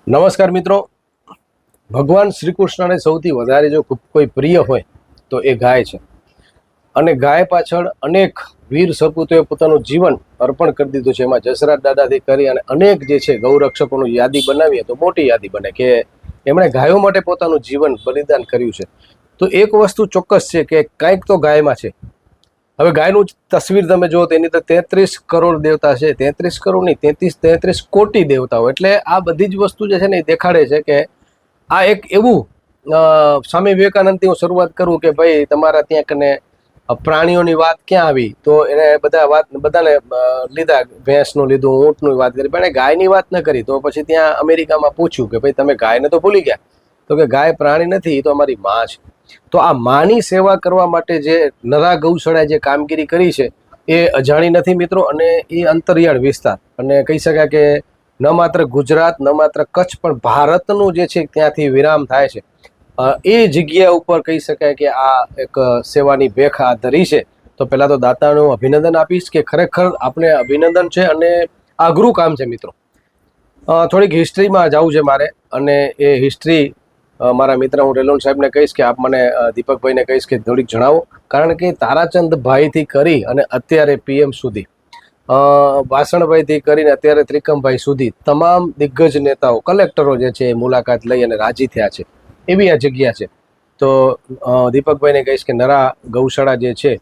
નમસ્કાર મિત્રો. ભગવાન શ્રી કૃષ્ણને સૌથી વધારે જો કોઈ પ્રિય હોય તો એ ગાય છે. અને ગાય પાછળ અનેક વીર સપૂતોએ પોતાનું જીવન અર્પણ કરી દીધું છે. એમાં જસરાજ દાદાથી કરી અને અનેક જે છે ગૌરક્ષકોનું યાદી બનાવીએ તો મોટી યાદી બને કે એમણે ગાયો માટે પોતાનું જીવન બલિદાન કર્યું છે. તો એક વસ્તુ ચોક્કસ છે કે કંઈક તો ગાયમાં છે. હવે ગાયનું તસવીર તમે જુઓ તો એની તો 33 કરોડ દેવતા છે. 33 કરોડ નહીં, 33 કોટી દેવતાઓ. એટલે આ બધી જ વસ્તુ જે છે ને એ દેખાડે છે કે આ એક એવું સ્વામી વિવેકાનંદથી હું શરૂઆત કરું કે ભાઈ તમારા ત્યાં કને પ્રાણીઓની વાત ક્યાં આવી, તો એને બધાને લીધા. ભેંસનું લીધું, ઊંટનું વાત કરી, પણ એ ગાયની વાત ન કરી. તો પછી ત્યાં અમેરિકામાં પૂછ્યું કે ભાઈ તમે ગાયને તો ભૂલી ગયા. તો કે ગાય પ્રાણી નથી, એ તો અમારી માં છે. તો આ માની સેવા કરવા માટે જે નરા ગૌશાળાએ જે કામગીરી કરી છે એ અજાણી નથી મિત્રો. અને એ અંતરિયાળ વિસ્તાર, અને કહી શકાય કે ન માત્ર ગુજરાત, ન માત્ર કચ્છ, પણ ભારતનું જે છે ત્યાંથી વિરામ થાય છે. એ જગ્યા ઉપર કહી શકાય કે આ એક સેવાની ભેખ આ ધરી છે. તો પહેલાં તો દાતાનું અભિનંદન આપીશ કે ખરેખર આપણે અભિનંદન છે અને અઘરું કામ છે મિત્રો. થોડીક હિસ્ટ્રીમાં જવું છે મારે, અને એ હિસ્ટ્રી મારા મિત્ર હું રેલોન સાહેબને કહીશ કે આપ મને દીપકભાઈને કહીશ કે થોડીક જણાવો. કારણ કે તારાચંદભાઈથી કરી અને અત્યારે પીએમ સુધી, વાસણભાઈથી કરીને અત્યારે ત્રિકમભાઈ સુધી તમામ દિગ્ગજ નેતાઓ, કલેક્ટરો જે છે એ મુલાકાત લઈ અને રાજી થયા છે. એવી આ જગ્યા છે. તો દીપકભાઈને કહીશ કે નરા ગૌશાળા જે છે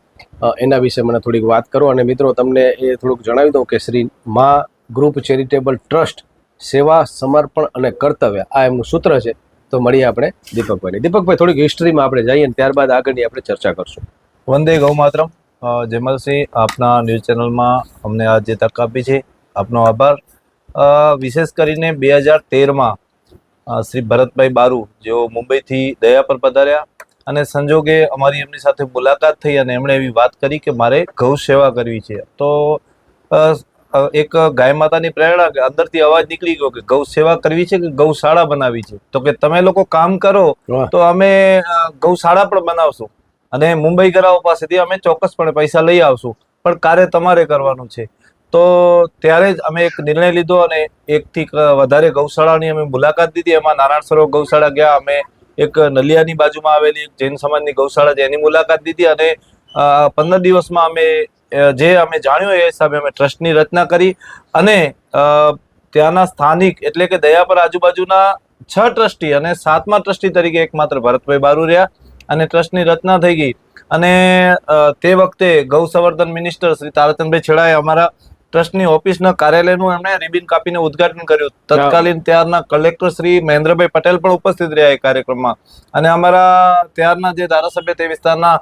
એના વિશે મને થોડીક વાત કરો. અને મિત્રો તમને એ થોડુંક જણાવી દઉં કે શ્રી મા ગ્રુપ ચેરિટેબલ ટ્રસ્ટ સેવા, સમર્પણ અને કર્તવ્ય, આ એમનું સૂત્ર છે. તો મળીએ આપણે દીપકભાઈ. દીપકભાઈ, થોડીક હિસ્ટ્રીમાં આપણે જઈએ અને ત્યારબાદ આગળની આપણે ચર્ચા કરશું. વંદે ગૌ માતરમ. જયમલસિંહ, આપના ન્યૂઝ ચેનલમાં અમને આ જે તક આપી છે આપનો આભાર. વિશેષ કરીને 2013માં શ્રી ભરતભાઈ બારુ જેઓ મુંબઈથી દયા પર પધાર્યા, અને સંજોગે અમારી એમની સાથે મુલાકાત થઈ અને એમણે એવી વાત કરી કે મારે ગૌ સેવા કરવી છે. તો એક ગાય માતાની પ્રેરણા અંદરથી અવાજ નીકળી ગયો કે ગૌ સેવા કરવી છે કે ગૌશાળા બનાવી છે. તો કે તમે લોકો કામ કરો તો અમે ગૌશાળા પણ બનાવશું અને મુંબઈ ગરાઓ પાસેથી અમે ચોક્કસપણે પૈસા લઈ આવશું, પણ કાર્ય તમારે કરવાનું છે. તો ત્યારે જ અમે એક નિર્ણય લીધો અને એકથી વધારે ગૌશાળાની અમે મુલાકાત લીધી. એમાં નારાયણ સરોવર ગૌશાળા ગયા, અમે એક નલિયાની બાજુમાં આવેલી એક જૈન સમાજની ગૌશાળા છે એની મુલાકાત લીધી, અને 15 દિવસમાં અમે જે અમે જાણ્યું એ હિસાબે અમે ટ્રસ્ટની રચના કરી. અને ત્યાંના સ્થાનિક એટલે કે દયાપર આજુબાજુના 6 ટ્રસ્ટી અને 7મા ટ્રસ્ટી તરીકે એકમાત્ર ભરતભાઈ બારુ રહ્યા, અને ટ્રસ્ટની રચના થઈ ગઈ. અને તે વખતે ગૌ સંવર્ધન મિનિસ્ટર શ્રી તારાચંદભાઈ છેડાએ અમારા ટ્રસ્ટની ઓફિસના કાર્યાલયનું એમણે રિબિન કાપીને ઉદ્ઘાટન કર્યું. તત્કાલીન ત્યારના કલેક્ટર શ્રી મહેન્દ્રભાઈ પટેલ પણ ઉપસ્થિત રહ્યા એ કાર્યક્રમમાં. અને અમારા ત્યારના જે ધારાસભ્ય તે વિસ્તારના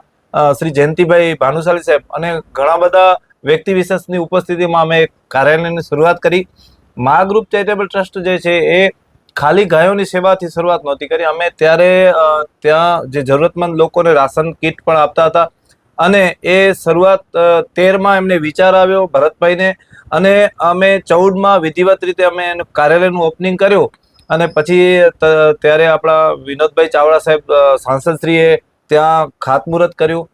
શ્રી જયંતિભાઈ ભાનુશાલી સાહેબ અને ઘણા બધા વ્યક્તિ વિશેષની ઉપસ્થિતિમાં અમે કાર્યાલયની શરૂઆત કરી. મા ગ્રુપ ચેરિટેબલ ટ્રસ્ટ જે છે એ ખાલી ગાયોની સેવાથી શરૂઆત નહોતી કરી. અમે ત્યારે ત્યાં જે જરૂરતમંદ લોકોને રાશન કીટ પણ આપતા હતા. અને એ શરૂઆત 13માં એમને વિચાર આવ્યો ભરતભાઈને, અને અમે 14માં વિધિવત રીતે અમે એનું કાર્યાલયનું ઓપનિંગ કર્યું. અને પછી ત્યારે આપણા વિનોદભાઈ ચાવડા સાહેબ સાંસદશ્રીએ ત્યાં ખાતમુહૂર્ત કર્યું,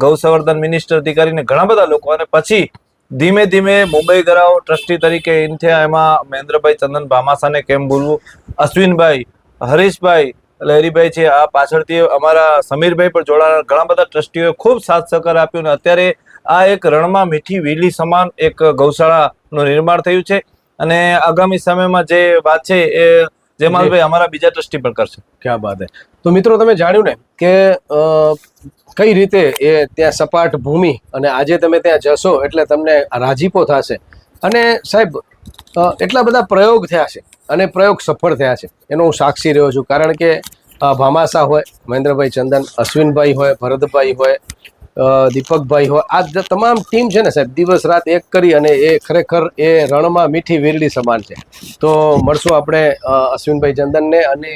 ગૌ સંવર્ધન મિનિસ્ટરથી કરીને ઘણા બધા લોકો. અને પછી ધીમે ધીમે મુંબઈ ગરાઓ ટ્રસ્ટી તરીકે ઇન થયા. એમાં મહેન્દ્રભાઈ ચંદન ભામાસાને કેમ ભૂલવું, અશ્વિનભાઈ, હરીશભાઈ, લહેરીભાઈ છે, આ પાછળથી અમારા સમીરભાઈ પણ જોડાણા. ઘણા બધા ટ્રસ્ટીઓએ ખૂબ સાથ સહકાર આપ્યો, અને અત્યારે આ એક રણમાં મીઠી વીલી સમાન એક ગૌશાળાનું નિર્માણ થયું છે. અને આગામી સમયમાં જે વાત છે એ જયમાલભાઈ અમારા બીજા ટ્રસ્ટી પણ કરશે. ક્યાં બાત હે. તો મિત્રો તમે જાણ્યું ને કે કઈ રીતે એ ત્યાં સપાટ ભૂમિ, અને આજે તમે ત્યાં જશો એટલે તમને રાજીપો થશે. અને સાહેબ એટલા બધા પ્રયોગ થયા છે અને પ્રયોગ સફળ થયા છે એનો હું સાક્ષી રહ્યો છું. કારણ કે ભામાસા હોય, મહેન્દ્રભાઈ ચંદન, અશ્વિનભાઈ હોય, ભરતભાઈ હોય, દીપકભાઈ હોય, આ તમામ ટીમ છે ને સાહેબ, દિવસ રાત એક કરી અને એ ખરેખર એ રણમાં મીઠી વીરડી સમાન છે. તો મળશું આપણે અશ્વિનભાઈ ચંદનને. અને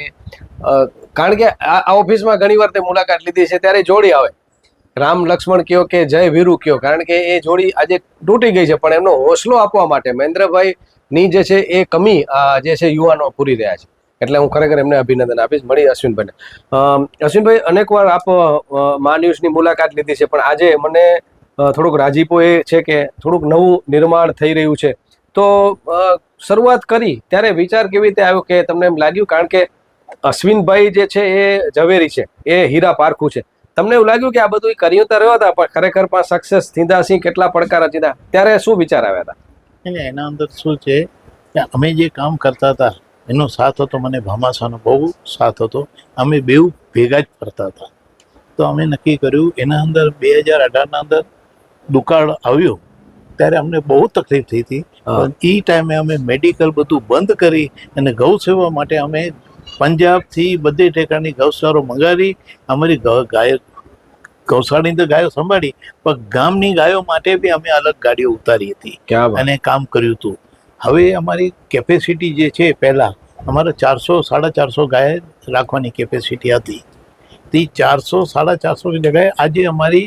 કારણ કે આ ઓફિસમાં ઘણી વાર તે મુલાકાત લીધી છે ત્યારે જોડી આવે, રામ લક્ષ્મણ કયો કે જય વીરુ કયો. કારણ કે એ જોડી આજે તૂટી ગઈ છે, પણ એમનો હોસલો આપવા માટે મહેન્દ્રભાઈની જે છે એ કમી જે છે યુવાનો પૂરી રહ્યા છે. એટલે હું ખરેખર એમને અભિનંદન આપીશ. મળી અશ્વિનભાઈને. અશ્વિનભાઈ, અનેકવાર આપ મા ન્યૂઝની મુલાકાત લીધી છે, પણ આજે મને થોડુંક રાજીપો એ છે કે થોડુંક નવું નિર્માણ થઈ રહ્યું છે. તો શરૂઆત કરી ત્યારે વિચાર કેવી રીતે આવ્યો કે તમને એમ લાગ્યું, કારણ કે અશ્વિનભાઈ જે છે એ ઝવેરી છે, એ હીરા પારખું છે, તમને એવું લાગ્યું કે આ બધું કર્યું તો રહ્યો હતા પણ ખરેખર પણ સક્સેસ થીંદા સી કેટલા પડકાર થીંદા, ત્યારે શું વિચાર આવ્યા હતા? એટલે એના અંદર શું છે કે અમે જે કામ કરતા હતા એનો સાથ હતો, મને ભામાસાનો બહુ સાથ હતો, અમે બેઉ ભેગા જ ફરતા હતા. તો અમે નક્કી કર્યું એના અંદર 2018ના અંદર દુકાળ આવ્યો ત્યારે અમને બહુ તકલીફ થઈ હતી. પણ એ ટાઈમે અમે મેડિકલ બધું બંધ કરી અને ગૌ સેવા માટે અમે પંજાબથી બધે ઠેકાણની ગૌશાળાઓ મંગાવી. અમારી ગાય ગૌશાળાની તો ગાયો સંભાળી, પણ ગામની ગાયો માટે બી અમે અલગ ગાડીઓ ઉતારી હતી અને કામ કર્યું હતું. હવે અમારી કેપેસિટી જે છે, પહેલાં અમારે 400-450 ગાય રાખવાની કેપેસિટી હતી. તે 400-450 જગ્યાએ આજે અમારી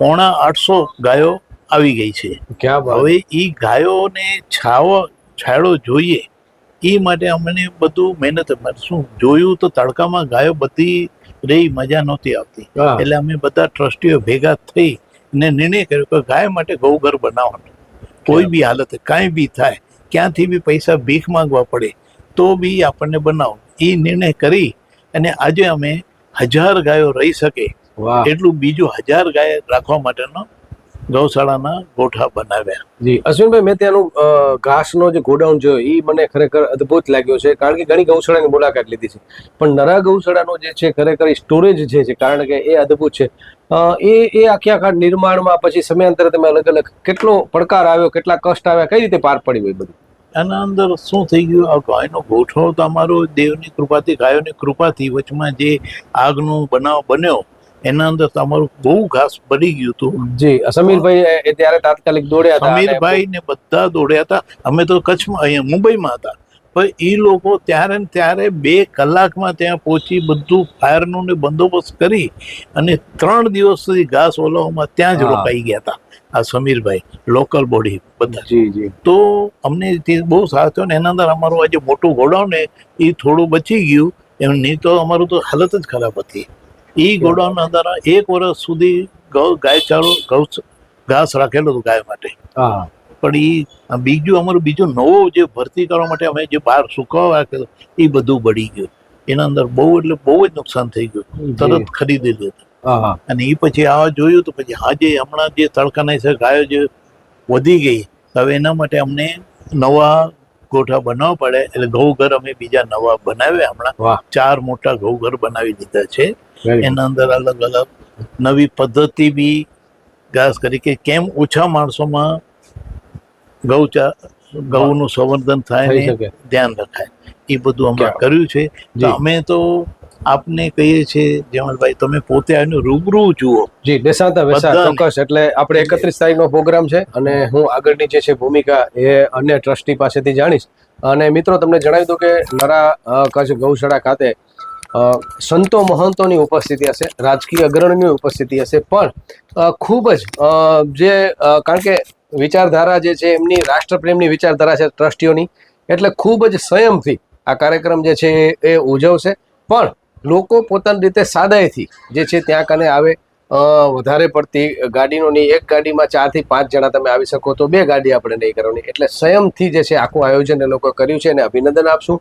750 ગાયો આવી ગઈ છે. હવે એ ગાયોને છાંયડો જોઈએ એ માટે અમને બધું મહેનત, શું જોયું તો તડકામાં ગાયો બધી રહી, મજા નહોતી આવતી. એટલે અમે બધા ટ્રસ્ટીઓ ભેગા થઈ ને નિર્ણય કર્યો કે ગાય માટે ગૌઘર બનાવવાનું. કોઈ બી હાલત કાંઈ બી થાય, ક્યાંથી બી પૈસા ભીખ માંગવા પડે તો બી આપણને બનાવો, એ નિર્ણય કરી અને આજે અમે 1000 ગાયો રહી શકે એટલું બીજું 1000 ગાય રાખવા માટેનો ગૌશાળાના ગોઠા બનાવ્યા. જી અશ્વિનભાઈ, મેં ત્યાંનું ઘાસનો જે ગોડાઉન જોયો એ મને ખરેખર અદ્ભુત લાગ્યો છે, કારણ કે ઘણી ગૌશાળાની મુલાકાત લીધી છે, પણ નરા ગૌશાળાનો જે છે ખરેખર સ્ટોરેજ જે છે, કારણ કે એ અદ્ભુત છે. એ આખા નિર્માણમાં પછી સમયાંતરે તમે અલગ અલગ કેટલો પડકાર આવ્યો, કેટલા કષ્ટ આવ્યા, કઈ રીતે પાર પડી હોય બધું? આના અંદર શું થઈ ગયું, આ ગાયનો ગોઠવો તો અમારો દેવની કૃપાથી, ગાયોની કૃપાથી વચમાં જે આગનો બનાવ બન્યો એના અંદર તમારું બહુ ઘાસ બળી ગયું હતું. જી સમીરભાઈ ત્યારે તાત્કાલિક દોડ્યા હતા, સમીરભાઈ ને બધા દોડ્યા હતા. અમે તો કચ્છમાં, અહીંયા મુંબઈમાં હતા, પણ એ લોકો ત્યારે ને ત્યારે 2 કલાકમાં ત્યાં પહોંચી બધું ફાયરનું ને બંદોબસ્ત કરી અને 3 દિવસ સુધી ઘાસ ઓલાવવામાં ત્યાં જ રોકાઈ ગયા હતા આ સમીરભાઈ, લોકલ બોડી બધા. જી જી. તો અમને તે બહુ સાથ થયો ને એના અંદર અમારું આજે મોટું ગોડાઉન ને એ થોડું બચી ગયું, એમ નહીં તો અમારું તો હાલત જ ખરાબ હતી. એ ગોડાઉન અંદર 1 વર્ષ સુધી ગાય ઘાસ રાખેલું હતું ગાય માટે. પણ એ બીજું અમારું નવો જે ભરતી કરવા માટે અમે જે બહાર સુકાવા રાખેલું એ બધું બળી ગયું. એના અંદર બહુ જ નુકસાન થઈ ગયું, તરત ખરીદેલું હતું. અને એ પછી આવા જોયું તો પછી આજે હમણાં જે તડકાના હિસાબે ગાયો જે વધી ગઈ, હવે એના માટે અમને નવા ગોઠા બનાવવા પડે. એટલે ગૌઘર અમે બીજા નવા બનાવ્યા. હમણાં 4 મોટા ગૌઘર બનાવી દીધા છે. એના અંદર અલગ અલગ નવી પદ્ધતિ બી ઘાસ કરી કે કેમ ઓછા માણસોમાં ગૌનું સંવર્ધન થાય ને ધ્યાન રખાય, એ બધું અમે કર્યું છે. તો અમે તો આપને કહીએ છીએ જમલભાઈ, તમે પોતે આનું રૂબરૂ જુઓ. જી, બેસાતા ચોક્કસ. એટલે આપણે 31 તારીખનો પ્રોગ્રામ છે અને હું આગળની જે છે ભૂમિકા એ અન્ય ટ્રસ્ટી પાસેથી જાણીશ. અને મિત્રો, તમને જણાવી દઉં કે નરા કચ્છ ગૌશાળા ખાતે સંતો મહંતોની ઉપસ્થિતિ હશે, રાજકીય અગ્રણીની ઉપસ્થિતિ હશે, પણ ખૂબ જ કારણ કે વિચારધારા જે છે એમની રાષ્ટ્રપ્રેમની વિચારધારા છે ટ્રસ્ટીઓની, એટલે ખૂબ જ સંયમથી આ કાર્યક્રમ જે છે એ ઉજવશે. પણ લોકો પોતાની રીતે સાદાઈથી જે છે ત્યાં કને આવે. વધારે પડતી ગાડીનો નહીં, એક ગાડીમાં 4 થી 5 જણા તમે આવી શકો, તો 2 ગાડી આપણે નહીં કરવાની. એટલે સંયમથી જે છે આખું આયોજન એ લોકો કર્યું છે અને અભિનંદન આપશું.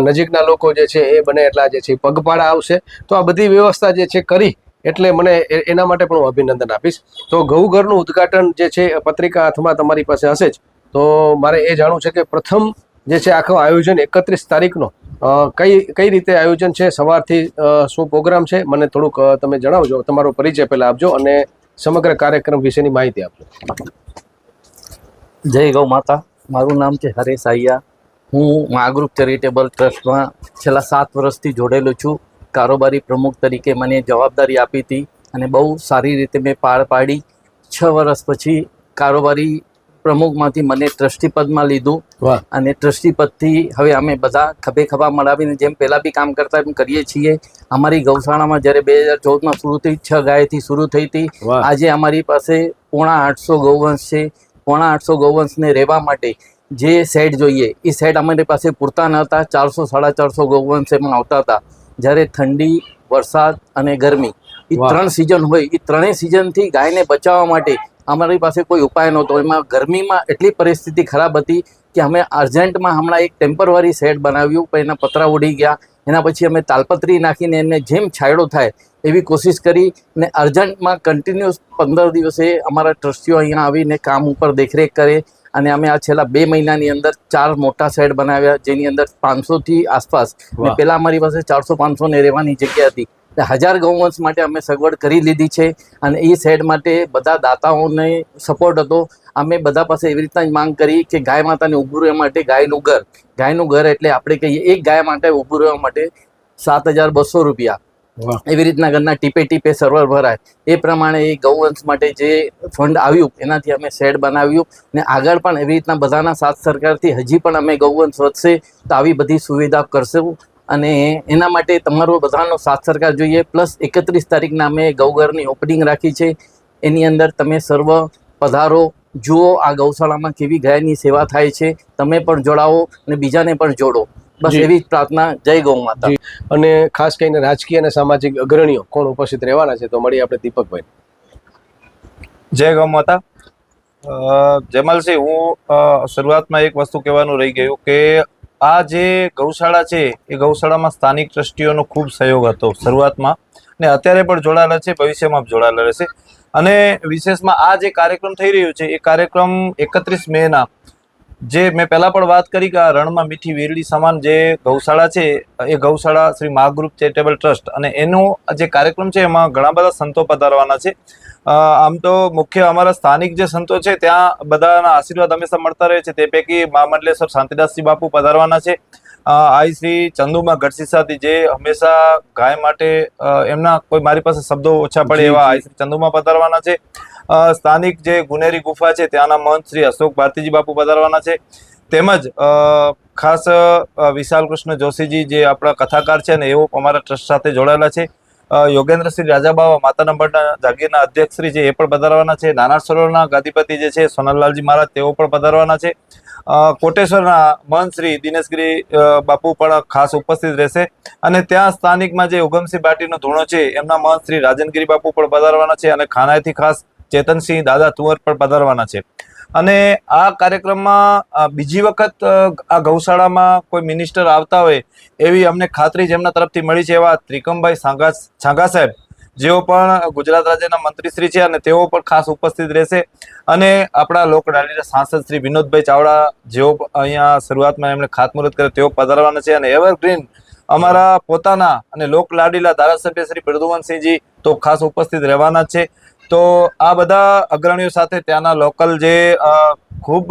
નજીકના લોકો જે છે એ બને એટલા જે છે પગપાળા આવશે. તો આ બધી વ્યવસ્થા જે છે કરી, એટલે મને એના માટે પણ હું અભિનંદન આપીશ. તો ગૌઘરનું ઉદ્ઘાટન જે છે પત્રિકા હાથમાં તમારી પાસે હશે જ, તો મારે એ જાણવું છે કે પ્રથમ જે છે આખું આયોજન 31 તારીખનો કઈ રીતે આયોજન છે, સવારથી શું પ્રોગ્રામ છે, મને થોડુંક તમે જણાવજો. તમારો પરિચય પહેલા આપજો અને સમગ્ર કાર્યક્રમ વિશેની માહિતી આપજો. જય ગૌ માતા. મારું નામ છે હરેશ આહિયા. હું મહાગૃપ ચેરિટેબલ ટ્રસ્ટમાં છેલ્લા 7 વર્ષથી જોડેલો છું. કારોબારી પ્રમુખ તરીકે મને જવાબદારી આપી હતી અને બહુ સારી રીતે મેં પાર પાડી. 6 વર્ષ પછી કારોબારી પ્રમુખમાંથી મને ટ્રસ્ટી પદમાં લીધું અને ટ્રસ્ટી પદથી હવે અમે બધા ખભે ખભા મળાવીને જેમ પહેલાં બી કામ કરતા એમ કરીએ છીએ. અમારી ગૌશાળામાં જ્યારે 2014માં શરૂ થઈ, 6 ગાયથી શરૂ થઈ હતી. આજે અમારી પાસે 850 ગૌવંશ છે. 850 ગૌવંશને રહેવા માટે જે સેટ જોઈએ એ સેટ અમારી પાસે પૂરતા ન હતા. 400-450 ગૌવંશ એમાં આવતા હતા. જ્યારે ઠંડી, વરસાદ અને ગરમી એ 3 સિઝન હોય, એ 3 સિઝનથી ગાયને બચાવવા માટે અમારી પાસે કોઈ ઉપાય નહોતો. એમાં ગરમીમાં એટલી પરિસ્થિતિ ખરાબ હતી કે અમે અર્જન્ટમાં હમણાં એક ટેમ્પરરી શેડ બનાવ્યું, પણ એના પતરા ઉડી ગયા. એના પછી અમે તાલપત્રી નાખીને એમને જેમ છાંયડો થાય એવી કોશિશ કરી ને અર્જન્ટમાં કન્ટિન્યુઅસ 15 દિવસે અમારા ટ્રસ્ટીઓ અહીંયા આવીને કામ ઉપર દેખરેખ કરે. અને અમે આ છેલ્લા 2 મહિનાની અંદર 4 મોટા શેડ બનાવ્યા, જેની અંદર 500 થી આસપાસ, ને પહેલા અમારી પાસે 400-500 ને રહેવાની જગ્યા હતી. 1000 ગૌવંશ માટે અમે સગવડ કરી લીધી છે. અને એ શેડ માટે બધા દાતાઓને સપોર્ટ હતો. અમે બધા પાસે એવી રીતના જ માંગ કરી કે ગાય માતાને ઊભું રહેવા માટે ગાયનું ઘર એટલે આપણે કહીએ એક ગાય માટે ઊભું રહેવા માટે 7200 રૂપિયા. એવી રીતના ઘરના ટીપે ટીપે સર્વર ભરાય એ પ્રમાણે એ ગૌવંશ માટે જે ફંડ આવ્યું એનાથી અમે શેડ બનાવ્યું. ને આગળ પણ એવી રીતના બધાના સાથ સરકારથી હજી પણ અમે ગૌવંશ વધશે તો આવી બધી સુવિધા કરશું. અને એના માટે તમારો બધાનો સાથ સરકાર જોઈએ. પ્લસ 31 તારીખના અમે ગૌઘરની ઓપનિંગ રાખી છે. એની અંદર તમે સર્વ પધારો, જુઓ આ ગૌશાળામાં કેવી ગાયની સેવા થાય છે. તમે પણ જોડાવો અને બીજાને પણ જોડો. બસ એવી જ પ્રાર્થના. જય ગૌ માતા. અને ખાસ કરીને રાજકીય અને સામાજિક અગ્રણીઓ કોણ ઉપસ્થિત રહેવાના છે, તો મળીએ આપણે દીપકભાઈ. જય ગૌ માતા. જમાલસિંહ, હું શરૂઆતમાં એક વસ્તુ કહેવાનું રહી ગયું કે આ જે ગૌશાળા છે એ ગૌશાળામાં સ્થાનિક ટ્રસ્ટીઓનો ખૂબ સહયોગ હતો શરૂઆતમાં, ને અત્યારે પણ જોડાયેલા છે, ભવિષ્યમાં જોડાયેલા રહેશે. અને વિશેષમાં આ જે કાર્યક્રમ થઈ રહ્યો છે એ કાર્યક્રમ 31 મેના જે મેં પહેલા પણ વાત કરી કે આ રણમાં મીઠી વીરડી સમાન જે ગૌશાળા છે એ ગૌશાળા શ્રી મહાગૃપ ચેરિટેબલ ટ્રસ્ટ, અને એનો જે કાર્યક્રમ છે એમાં ઘણા બધા સંતો પધારવાના છે. આમ તો મુખ્ય અમારા સ્થાનિક જે સંતો છે ત્યાં બધાના આશીર્વાદ હંમેશા મળતા રહે છે. તે પૈકી મહામંડલેશ્વર શાંતિદાસજી બાપુ પધારવાના છે. આઈ શ્રી ચંદુમા ગઢસીસાથી જે હંમેશા ગાય માટે એમના કોઈ મારી પાસે શબ્દો ઓછા પડે એવા આઈ શ્રી ચંદુમા પધારવાના છે. સ્થાનિક જે ગુનેરી ગુફા છે ત્યાંના મહંત શ્રી અશોક ભારતીજી બાપુ પધારવાના છે. તેમજ ખાસ વિશાલ કૃષ્ણ જોશીજી જે આપણા કથાકાર છે ને એવો અમારા ટ્રસ્ટ સાથે જોડાયેલા છે. યોગેન્દ્રશ્રી રાજાબાવા માતાના મઢના જાગીરના અધ્યક્ષ શ્રી છે એ પણ પધારવાના છે. નાના સરોવરના ગાદીપતિ જે છે સોનલલાલજી મહારાજ તેઓ પણ પધારવાના છે. કોટેશ્વરના મહંત શ્રી દિનેશગીરી બાપુ પણ ખાસ ઉપસ્થિત રહેશે. અને ત્યાં સ્થાનિકમાં જે ઉગમસિંહ બાટીનો ધૂણો છે એમના મહંત શ્રી રાજનગીરી બાપુ પણ પધારવાના છે. અને ખાનાઈથી ખાસ ચેતનસિંહ દાદા તુંવર પણ પધારવાના છે. અને આ કાર્યક્રમમાં બીજી વખત આ ગૌશાળામાં કોઈ મિનિસ્ટર આવતા હોય એવી અમને ખાતરી જેમના તરફથી મળી છે એવા ત્રિકમભાઈ છાંગા સાહેબ, જેઓ પણ ગુજરાત રાજ્યના મંત્રીશ્રી છે અને તેઓ પણ ખાસ ઉપસ્થિત રહેશે. અને આપણા લોકલાડીલા સાંસદ શ્રી વિનોદભાઈ ચાવડા જેઓ અહીંયા શરૂઆતમાં એમણે ખાતમુહૂર્ત કર્યો તેઓ પધારવાના છે. અને એવરગ્રીન અમારા પોતાના અને લોકલાડીલા ધારાસભ્ય શ્રી પ્રદ્યુમનસિંહજી તો ખાસ ઉપસ્થિત રહેવાના છે. તો આ બધા અગ્રણીઓ સાથે ત્યાંના લોકલ જે ખૂબ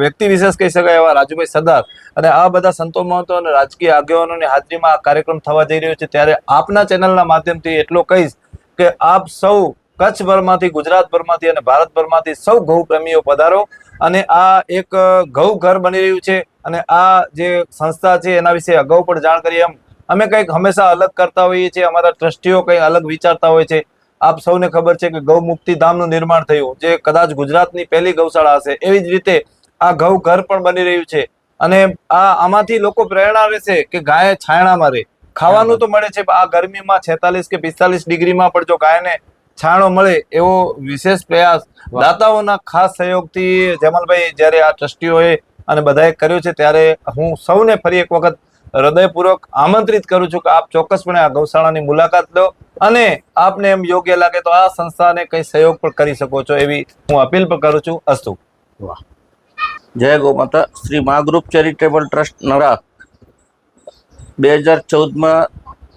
વ્યક્તિ વિશેષ કહી શકાય એવા રાજુભાઈ સરદાર અને આ બધા સંતો મહંતો અને રાજકીય આગેવાનોની હાજરીમાં આ કાર્યક્રમ થવા જઈ રહ્યો છે. ત્યારે આપના ચેનલના માધ્યમથી એટલો કહીશ કે આપ સૌ કચ્છભરમાંથી, ગુજરાતભરમાંથી અને ભારતભરમાંથી સૌ ગૌ પ્રેમીઓ પધારો. અને આ એક ગૌ ઘર બની રહ્યું છે. અને આ જે સંસ્થા છે એના વિશે અગાઉ પણ જાણ કરી એમ અમે કંઈક હંમેશા અલગ કરતા હોઈએ છીએ. અમારા ટ્રસ્ટીઓ કંઈ અલગ વિચારતા હોય છે. આપ સૌને ખબર છે કે ગૌ મુક્તિ ધામનું નિર્માણ થયું જે કદાચ ગુજરાતની પહેલી ગૌશાળા હશે. એવી જ રીતે આ ગૌ ઘર પણ બની રહ્યું છે. અને આમાંથી લોકો પ્રેરણા રહેશે કે ગાય છાયણામાં રહે. ખાવાનું તો મળે છે પણ આ ગરમીમાં 46 કે 45 ડિગ્રીમાં પણ જો ગાયને છાયણો મળે એવો વિશેષ પ્રયાસ દાતાઓના ખાસ સહયોગથી જમાલભાઈ જ્યારે આ ટ્રસ્ટીઓએ અને બધાએ કર્યો છે ત્યારે હું સૌને ફરી એક વખત હૃદયપૂર્વક આમંત્રિત કરું છું કે આપ ચોક્કસપણે આ ગૌશાળાની મુલાકાત લો અને આપને એમ યોગ્ય લાગે તો આ સંસ્થાને કઈ સહયોગ પણ કરી શકો છો એવી હું અપીલ પણ કરું છું. અસ્તુ. જય ગૌ માતા. શ્રી મહાગૃપ ચેરિટેબલ ટ્રસ્ટ નરા 2014માં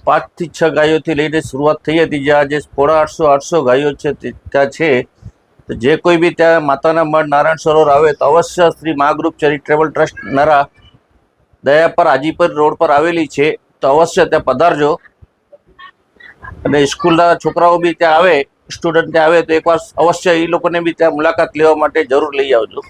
5 થી 6 ગાયોથી લઈને શરૂઆત થઈ હતી. જે આજે 850 ગાયો છે ત્યાં છે. જે કોઈ બી ત્યાં માતાના મઢ નારાયણ સરોવર આવે તો અવશ્ય Shri Mahagroup charitable trust Nara Dayapar Hajipar road પર આવેલી છે, તો અવશ્ય ત્યાં પધારજો. અને સ્કૂલના છોકરાઓ બી ત્યાં આવે, સ્ટુડન્ટ ત્યાં આવે તો એકવાર અવશ્ય એ લોકોને બી ત્યાં મુલાકાત લેવા માટે જરૂર લઈ આવજો.